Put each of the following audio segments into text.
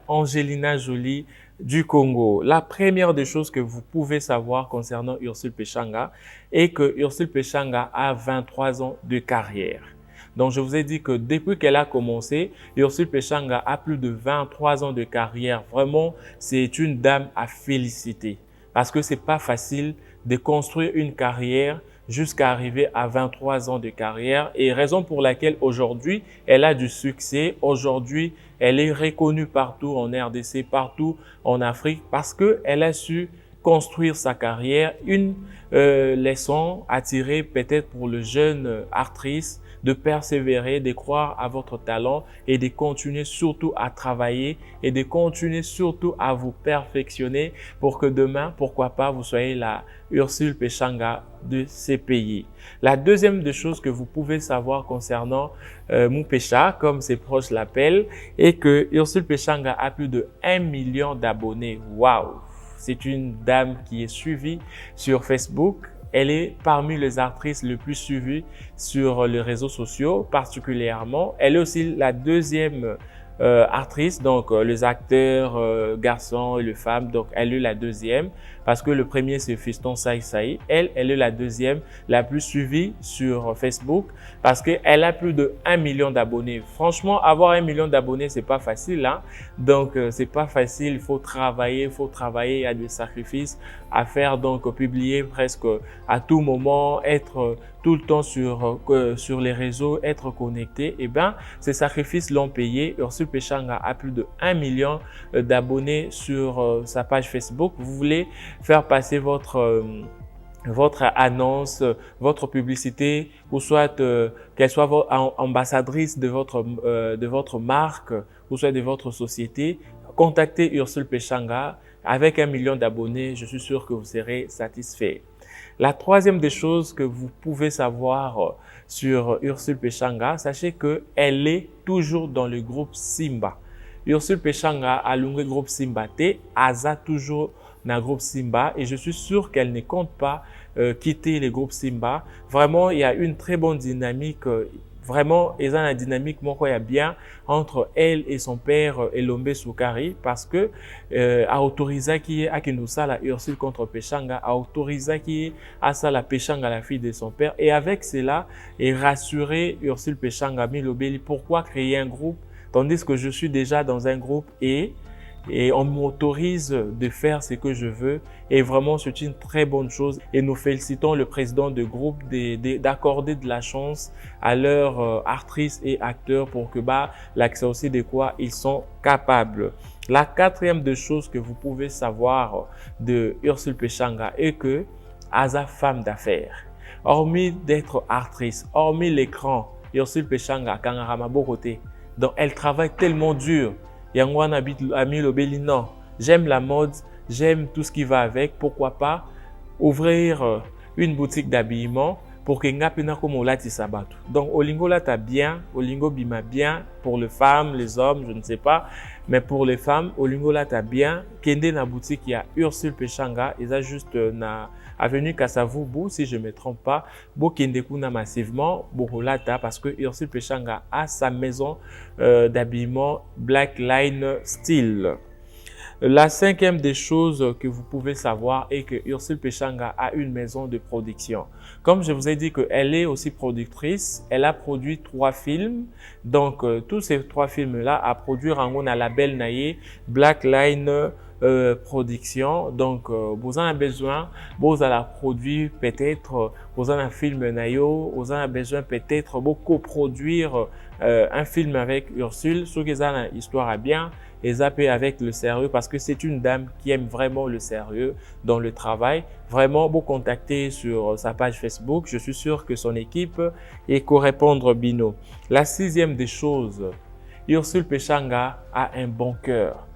Angelina Jolie du Congo. La première des choses que vous pouvez savoir concernant Ursule Pechanga est que Ursule Pechanga a 23 ans de carrière. Donc, je vous ai dit que depuis qu'elle a commencé, Ursule Pechanga a plus de 23 ans de carrière. Vraiment, c'est une dame à féliciter parce que c'est pas facile de construire une carrière jusqu'à arriver à 23 ans de carrière et raison pour laquelle aujourd'hui, elle a du succès. Aujourd'hui, elle est reconnue partout en RDC, partout en Afrique parce qu'elle a su construire sa carrière. Une leçon à tirer peut-être pour le jeune actrice de persévérer, de croire à votre talent et de continuer surtout à travailler et de continuer surtout à vous perfectionner pour que demain, pourquoi pas, vous soyez la Ursule Pechanga de ces pays. La deuxième des choses que vous pouvez savoir concernant Mupesha, comme ses proches l'appellent, est que Ursule Pechanga a plus de 1 million d'abonnés. Waouh! C'est une dame qui est suivie sur Facebook. Elle est parmi les actrices les plus suivies sur les réseaux sociaux, particulièrement. Elle est aussi la deuxième actrice, donc les acteurs garçons et les femmes, donc elle est la deuxième parce que le premier c'est Fiston Saï Saï. Elle est la deuxième la plus suivie sur Facebook parce qu'elle a plus de 1 million d'abonnés. Franchement, avoir 1 million d'abonnés, c'est pas facile, hein? Donc c'est pas facile, il faut travailler, il y a des sacrifices à faire, donc publier presque à tout moment, être tout le temps sur les réseaux, être connecté. Et bien, ces sacrifices l'ont payé. Ursule Pechanga a plus de 1 million d'abonnés sur sa page Facebook. Vous voulez faire passer votre annonce, votre publicité, ou soit qu'elle soit ambassadrice de votre marque, ou soit de votre société, contactez Ursule Pechanga. Avec 1 million d'abonnés, je suis sûr que vous serez satisfait. La troisième des choses que vous pouvez savoir sur Ursule Pechanga, sachez qu'elle est toujours dans le groupe Simba. Ursule Pechanga a le groupe Simba T, Aza toujours dans le groupe Simba et je suis sûr qu'elle ne compte pas quitter le groupe Simba. Vraiment, il y a une très bonne dynamique. Vraiment, il y a une dynamique bien entre elle et son père Elombe Soukari parce que a autorisé qui est à Kinoussa la Ursule contre Pechanga, a autorisé qui est à ça la Pechanga la fille de son père et avec cela et rassurer Ursule Pechanga Milobeli pourquoi créer un groupe tandis que je suis déjà dans un groupe et on m'autorise de faire ce que je veux et vraiment c'est une très bonne chose et nous félicitons le président de groupe d'accorder de la chance à leurs actrices et acteurs pour que l'accès aussi de quoi ils sont capables. La quatrième des choses que vous pouvez savoir de Ursule Pechanga est que Aza femme d'affaires, hormis d'être actrice, hormis l'écran, Ursule Pechanga Kangarama Bokote, donc elle travaille tellement dur. Yangwan habite à Milobeli, non. J'aime la mode, j'aime tout ce qui va avec. Pourquoi pas ouvrir une boutique d'habillement pour que ngapina comme olati sabatu. Donc Olingo là t'as bien, Olingo bima bien pour les femmes, les hommes, je ne sais pas, mais pour les femmes, Olingo là t'as bien. Kende na boutique il y a Ursule Pechanga, ils a juste na avenue Kasavubu si je me trompe pas. Bo kende kuna massivement Boholata parce que Ursule Pechanga a sa maison d'habillement Black Line Style. La cinquième des choses que vous pouvez savoir est que Ursule Pechanga a une maison de production. Comme je vous ai dit qu'elle est aussi productrice, elle a produit 3 films. Donc, tous ces 3 films-là a produit un label naïe Black Line production. Donc, vous en avez besoin, vous allez produire peut-être, vous en avez un film naïo, vous en avez besoin peut-être beaucoup produire un film avec Ursule. Ceux qui ont une histoire à bien, et zapper avec le sérieux parce que c'est une dame qui aime vraiment le sérieux dans le travail. Vraiment, vous contacter sur sa page Facebook. Je suis sûr que son équipe est co-répondre bino. La sixième des choses, Ursule Pechanga a un bon cœur.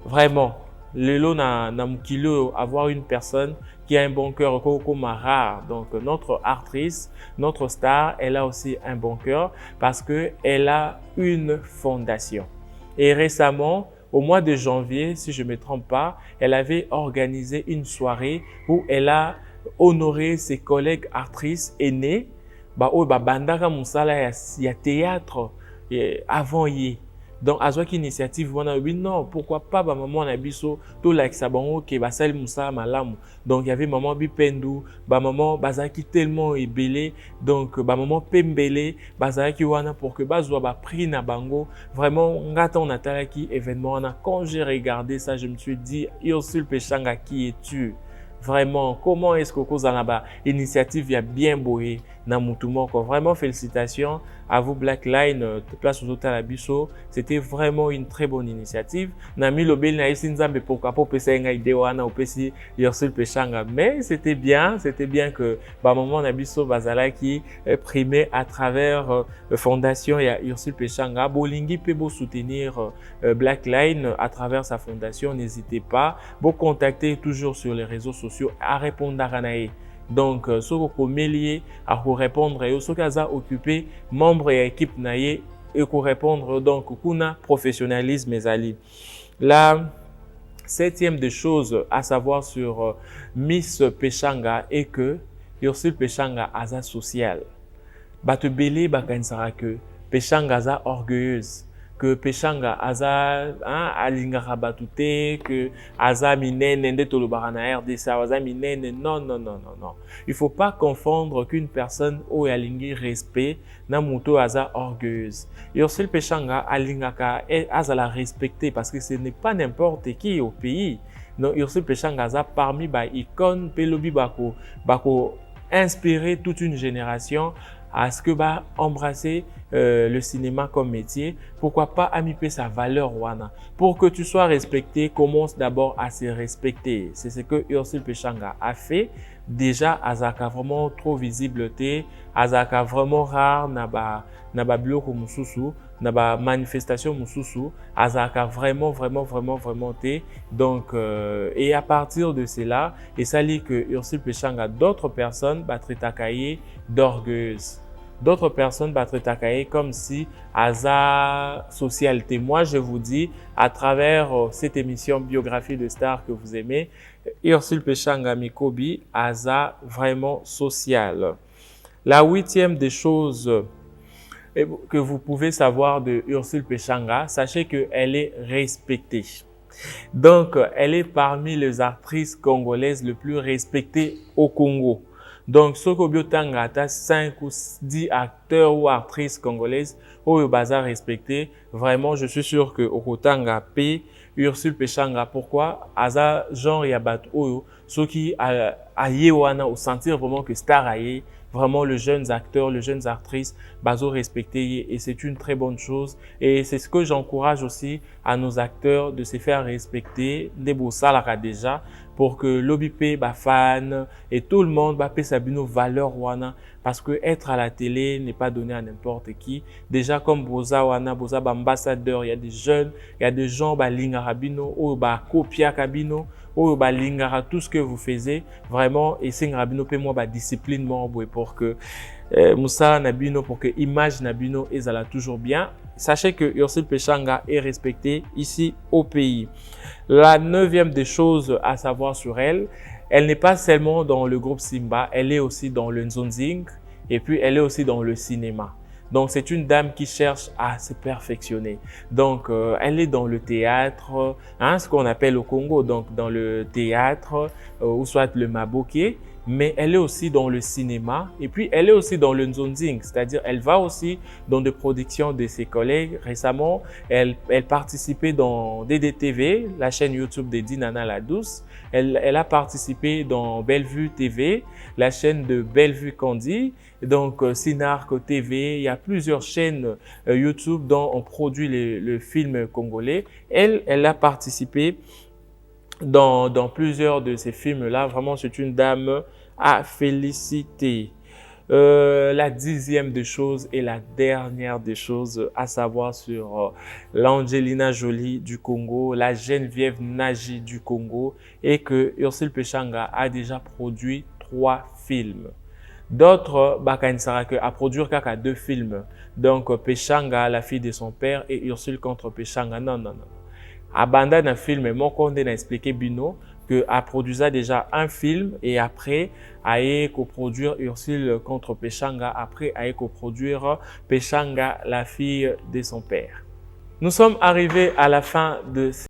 Vraiment, lelo na mukilo avoir une personne qui a un bon cœur comme rare. Donc notre actrice, notre star, elle a aussi un bon cœur parce que elle a une fondation. Et récemment, au mois de janvier, si je ne me trompe pas, elle avait organisé une soirée où elle a honoré ses collègues actrices aînées. Bandaka Moussala, il y a théâtre avant hier. Donc, azwaki initiative wana oui non, pourquoi pas ba maman na biso to like ça bango ke basali musa malamu. Donc, il y avait maman Bipendu, ba maman bazaki tellement ebelé, donc ba maman Pembele, bazaki wana pour que bazwa ba prix na bango. Vraiment, ngata on atalaki événement wana. Quand j'ai regardé ça, je me suis dit Ursule Pechanga, qui es-tu? Vraiment, comment est-ce que Kozanaba initiative a bien boyé dans Moutoumoko? Vraiment, félicitations à vous, Blackline, place aux hôtels à Bisso. C'était vraiment une très bonne initiative. Nami Lobel na Isinzambe pourquoi pas Pessenga Idewana ou Pessi Ursule Pechanga. Mais c'était bien que, bah, maman Nabiso Bazala qui primé à travers fondation et à Ursule Pechanga. Bolingi peut beau soutenir Blackline à travers sa fondation. N'hésitez pas. Vous contactez toujours sur les réseaux sociaux à répondre à Ranae. Donc, ce que vous lié à vous répondre, ce que vous occupé, membre et équipe naïe, et vous répondre, donc, kuna professionnalisme et ali. La septième des choses à savoir sur Miss Pechanga est que Ursule Pechanga a social. Batu belé bakansara que Pechanga a orgueilleuse. Que Pechanga aza alingara batute, que aza minene nde tolobarana RDC aza minene. Non. Il faut pas confondre qu'une personne ou alingi respect na muto aza orgueilleuse. Ursule Pechanga alingaka aza la respecter parce que ce n'est pas n'importe qui au pays. Non, Ursule Pechanga aza parmi ba icône pelobi bako inspirer toute une génération à ce que va embrasser le cinéma comme métier. Pourquoi pas amiper sa valeur wana? Pour que tu sois respecté, commence d'abord à se respecter. C'est ce que Ursule Pechanga a fait. Déjà, azaka vraiment trop visibilité, azaka vraiment rare naba biloko mususu, naba manifestation mususu, azaka vraiment té. Donc, et à partir de cela, et ça lit que Ursule Pechanga, d'autres personnes battraient d'orgueuse. D'autres personnes battraient comme si Aza socialité. Moi, je vous dis, à travers cette émission Biographie de Stars que vous aimez, Ursule Pechanga Mikobi, Aza vraiment social. La huitième des choses que vous pouvez savoir de Ursule Pechanga, sachez qu'elle est respectée. Donc, elle est parmi les actrices congolaises les plus respectées au Congo. Donc, Soko Biotanga a 5 ou 10 acteurs ou actrices congolaises au bazar respecté. Vraiment, je suis sûr que Okotanga P, Ursule Pechanga, pourquoi? Aza genre yabat oyo, ceux qui a yewana ou sentir vraiment que star aye, vraiment les jeunes acteurs, les jeunes actrices, bazo respecté et c'est une très bonne chose. Et c'est ce que j'encourage aussi à nos acteurs de se faire respecter, des beaux salaires déjà, pour que l'OBP, fan et tout le monde paie sa valeur wana. Parce que être à la télé n'est pas donné à n'importe qui. Déjà comme Boza wana, Boza ambassadeur, il y a des jeunes, il y a des gens lingara bino ou copia kabino ou lingara tout ce que vous faisiez vraiment et c'est rabino pe moi discipline moi pour que Moussa Nabino pour que image Nabino est toujours bien. Sachez que Ursule Pechanga est respectée ici au pays. La neuvième des choses à savoir sur elle, elle n'est pas seulement dans le groupe Simba, elle est aussi dans le Nzonzing et puis elle est aussi dans le cinéma. Donc, c'est une dame qui cherche à se perfectionner. Donc, elle est dans le théâtre, ce qu'on appelle au Congo, donc dans le théâtre ou soit le maboké. Mais elle est aussi dans le cinéma et puis elle est aussi dans le Nzonzing, c'est-à-dire elle va aussi dans des productions de ses collègues. Récemment, elle participait dans DDTV, la chaîne YouTube de Dinana la Douce. Elle a participé dans Bellevue TV, la chaîne de Bellevue Candy, donc Sinarco TV. Il y a plusieurs chaînes YouTube dont on produit le film congolais. Elle a participé dans plusieurs de ces films-là. Vraiment, c'est une dame à féliciter. La dixième des choses et la dernière des choses à savoir sur l'Angelina Jolie du Congo, la Geneviève Naji du Congo, et que Ursule Pechanga a déjà produit 3 films. D'autres, a produire qu'à 2 films. Donc, Pechanga, la fille de son père, et Ursule contre Pechanga. Non. Abanda d'un film, mon compte a expliqué Bino que a produit déjà un film et après a coproduire Ursule contre Pechanga, après a coproduire Pechanga, la fille de son père. Nous sommes arrivés à la fin de